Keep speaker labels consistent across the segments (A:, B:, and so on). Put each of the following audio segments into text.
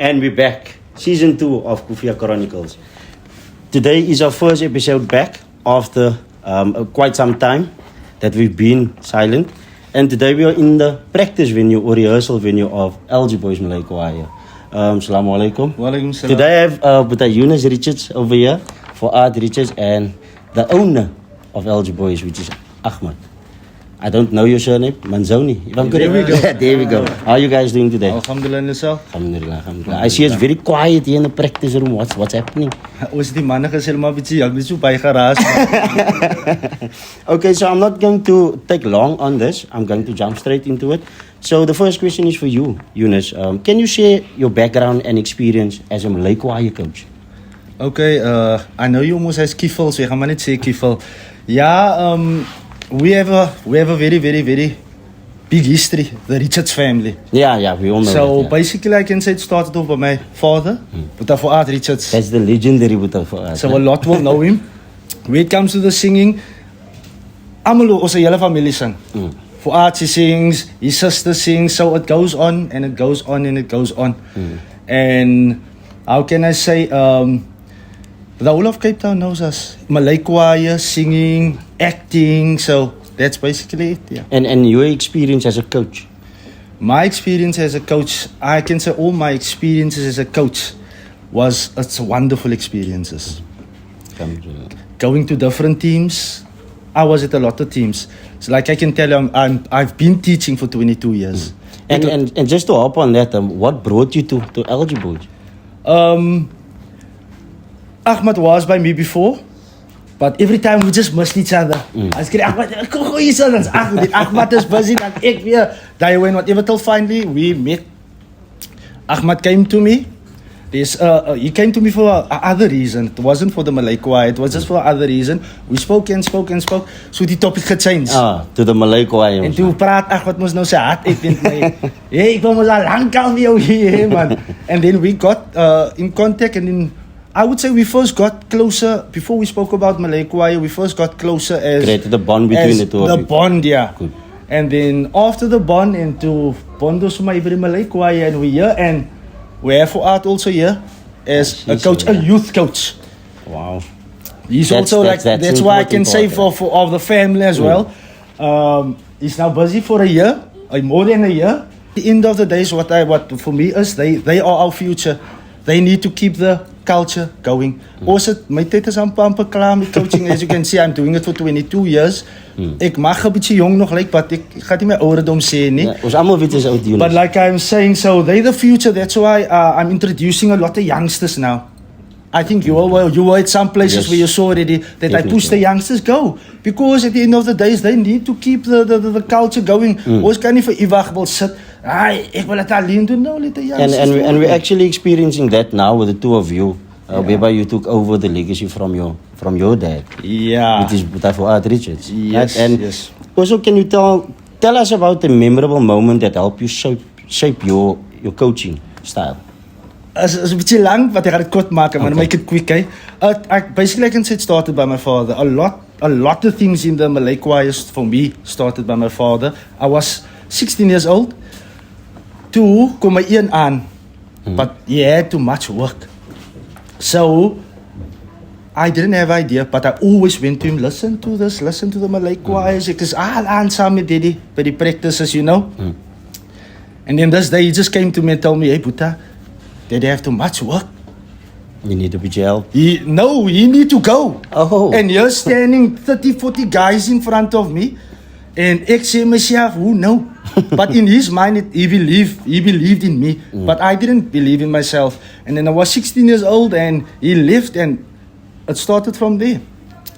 A: And we're back, season 2 of Koefiya Chronicles. Today is our first episode back after quite some time that we've been silent. And today we are in the practice venue or rehearsal venue of LG Boys Malay Choir. Assalamu alaikum.
B: Walaikum salam.
A: Today I have Buta Yunus Richards over here, for Art Richards, and the owner of LG Boys, which is Ahmad. I don't know your surname, Manzoni. If I'm
B: There
A: correct.
B: we go.
A: There we go. How are you guys doing today?
B: Alhamdulillah and yourself.
A: Alhamdulillah, alhamdulillah. I see it's very quiet here in the practice room. What's happening?
B: Ons die manne gesê maar bietjie, ek het so baie geraas.
A: Okay, so I'm not going to take long on this. I'm going to jump straight into it. So the first question is for you, Yunus. Can you share your background and experience as a Malay choir coach?
B: Okay, I know you almost as Kiefel, so ek gaan maar net sê Kiefel. Ja, we have a very, very, very big history, the Richards family.
A: Yeah, we all know
B: So
A: that, yeah.
B: basically I can say it started off by my father, but for Art Richards.
A: That's the legendary Buta for us.
B: So a lot will know him. When it comes to the singing, almal ons hele familie sing. For Art he sings, his sister sings, so it goes on and it goes on and it goes on. And how can I say, the whole of Cape Town knows us. Malay choir, singing, acting, so that's basically it, yeah.
A: And your experience as a coach?
B: My experience as a coach, I can say all my experiences as a coach it's wonderful experiences. Going to different teams, I was at a lot of teams. So like I can tell you, I've been teaching for 22 years.
A: And just to hop on that, what brought you to LG Boys?
B: Ahmad was by me before, but every time we just missed each other. I was getting Ahmad, go each other. Ahmad is busy, and ek weer. Daai when whatever till finally we met. Ahmad came to me. He came to me for other reason. It wasn't for the Malay choir. It was just for other reason. We spoke and spoke and spoke. So die topic gechanged.
A: To the Malay choir.
B: En toe praat Ahmad mos nou sy hart uit met my. Hey, ek wil mos al lank al met jou hier, man. And then we got in contact, and then I would say we first got closer, before we spoke about Malay choir, we first got closer as...
A: Created a bond between the two of you.
B: The bond, yeah.
A: Good.
B: And then after the bond, into bond was my every Malay choir, and we're here, and we have for Art also here as a coach, a youth coach.
A: Wow.
B: He's also that's why I can say for all the family as well. He's now busy for a year, more than a year. At the end of the day, is what for me is they are our future. They need to keep the culture going. Also, my tyd is amper klaar met coaching. As you can see, I'm doing it for 22 years. Ek mag 'n bietjie jong nog lyk, but ek gaan nie my ouderdom sê nie.
A: Ons almal weet is oud, Yunus.
B: But like I'm saying, so they're the future. That's why I'm introducing a lot of youngsters now. I think you were at some places where you saw already that
A: Definitely.
B: I push the youngsters go. Because at the end of the day, they need to keep the culture going. Ons kan nie vir ewig wil sit. Ek wil dit alleen doen. No, let the youngsters
A: And we're actually experiencing that now with the two of you. Whereby you took over the legacy from your dad.
B: Yeah.
A: Which is Buta for Art Richards.
B: Yes,
A: And
B: yes.
A: also, can you tell us about the memorable moment that helped you shape your coaching style?
B: It's a bit lang, but I got it kort maken, maar make it quick. Basically, I can say it started by my father. A lot of things in the Malay choirs for me started by my father. I was 16 years old. Toe kom my een aan, but he had too much work. So I didn't have idea, but I always went to him, listen to this, listen to the Malay choirs. Ek is al aan saam met Daddy by die practices, you know. And then this day he just came to me and told me, hey Buta, Daddy have too much work.
A: You need a bit of help.
B: He need to go.
A: Oh.
B: And you're standing 30, 40 guys in front of me. And ek sê myself, who know? But in his mind, he believed in me. But I didn't believe in myself. And then I was 16 years old and he left and it started from there.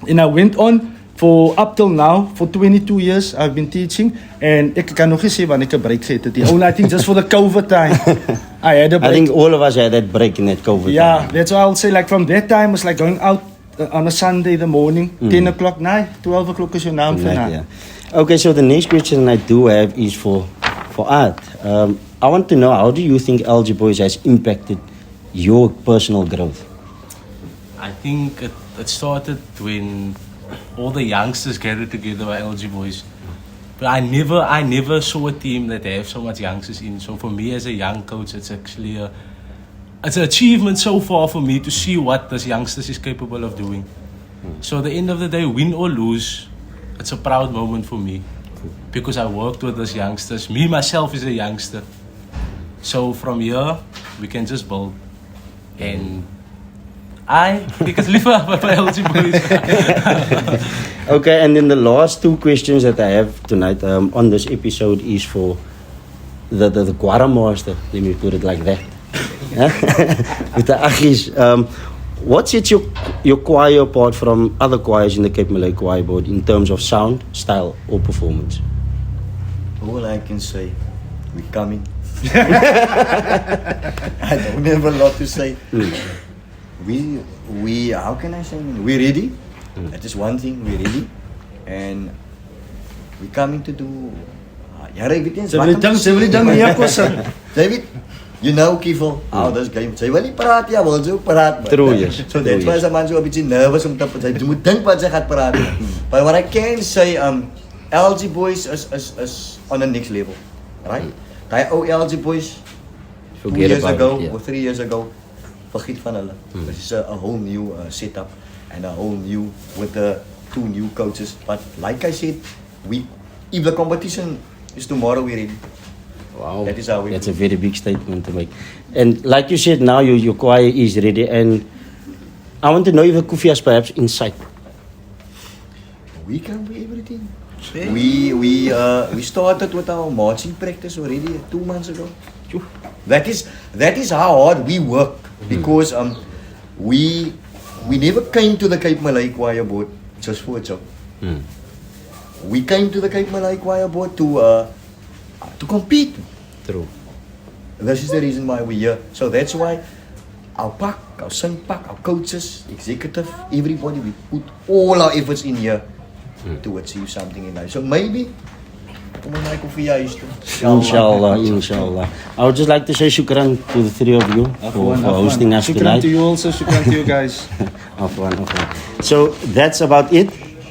B: And I went on for up till now, for 22 years, I've been teaching. And ek kan nog nie sê wanneer ek 'n break gehad het. Only I think just for the COVID time. I had a break.
A: I think all of us had that break in that COVID
B: Yeah,
A: time.
B: that's why I'll say, like, from that time, it's like going out on a Sunday in the morning, 10 o'clock night, 12 o'clock is your naam for
A: Right,
B: now.
A: yeah. Okay, so the next question I do have is for Art. I want to know, how do you think LG Boys has impacted your personal growth?
C: I think it started when all the youngsters gathered together by LG Boys. But I never saw a team that have so much youngsters in. So for me as a young coach, it's actually it's an achievement so far for me to see what this youngsters is capable of doing. So at the end of the day, win or lose, it's a proud moment for me. Because I worked with these youngsters. Me, myself, is a youngster. So from here, we can just build. And ik het liever bij LG Boys.
A: Okay, and then the last two questions that I have tonight on this episode is for the choir master. Let me put it like that. With the Achis. What sets your choir apart from other choirs in the Cape Malay Choir Board in terms of sound, style, or performance?
D: All I can say, we're coming. I don't have a lot to say. We how can I say? We're ready. That is one thing. We're ready, and we're coming to do. David, you know, Kiefel, how this game. Sy wil nie praat, ja, wil sy ook praat.
A: True, yes.
D: So that's why someone so a bietjie nervous om te sy moet dink wat sy gaan praat. But what I can say, LG Boys is on the next level, right? Daai ou LG Boys, 2
A: Forget
D: years
A: about
D: ago
A: it, yeah.
D: or 3 years ago, vergeet van hulle. This is a whole new setup and a whole new with the 2 new coaches. But like I said, if the competition is tomorrow, we're ready.
A: Wow,
D: That is how we
A: that's
D: do.
A: a very big statement to make. And like you said, now your choir is ready. And I want to know if the Koefiya's perhaps inside.
D: We can be everything. We started with our marching practice already 2 months ago. That is how hard we work because we never came to the Cape Malay Choir Board just for a job. We came to the Cape Malay Choir Board to compete.
A: True.
D: This is the reason why we're here. So that's why our pack, our sing pack, our coaches, executive, everybody, we put all our efforts in here to achieve something in life. So maybe, come on, Koefiya is to.
A: Inshallah, inshallah. I would just like to say shukran to the 3 of you for hosting us
B: Shukran
A: tonight.
B: to you also, shukran to you guys.
A: Afwan. So that's about it.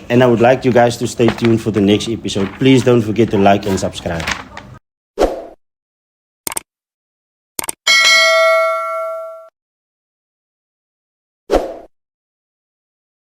A: And I would like you guys to stay tuned for the next episode. Please don't forget to like and subscribe.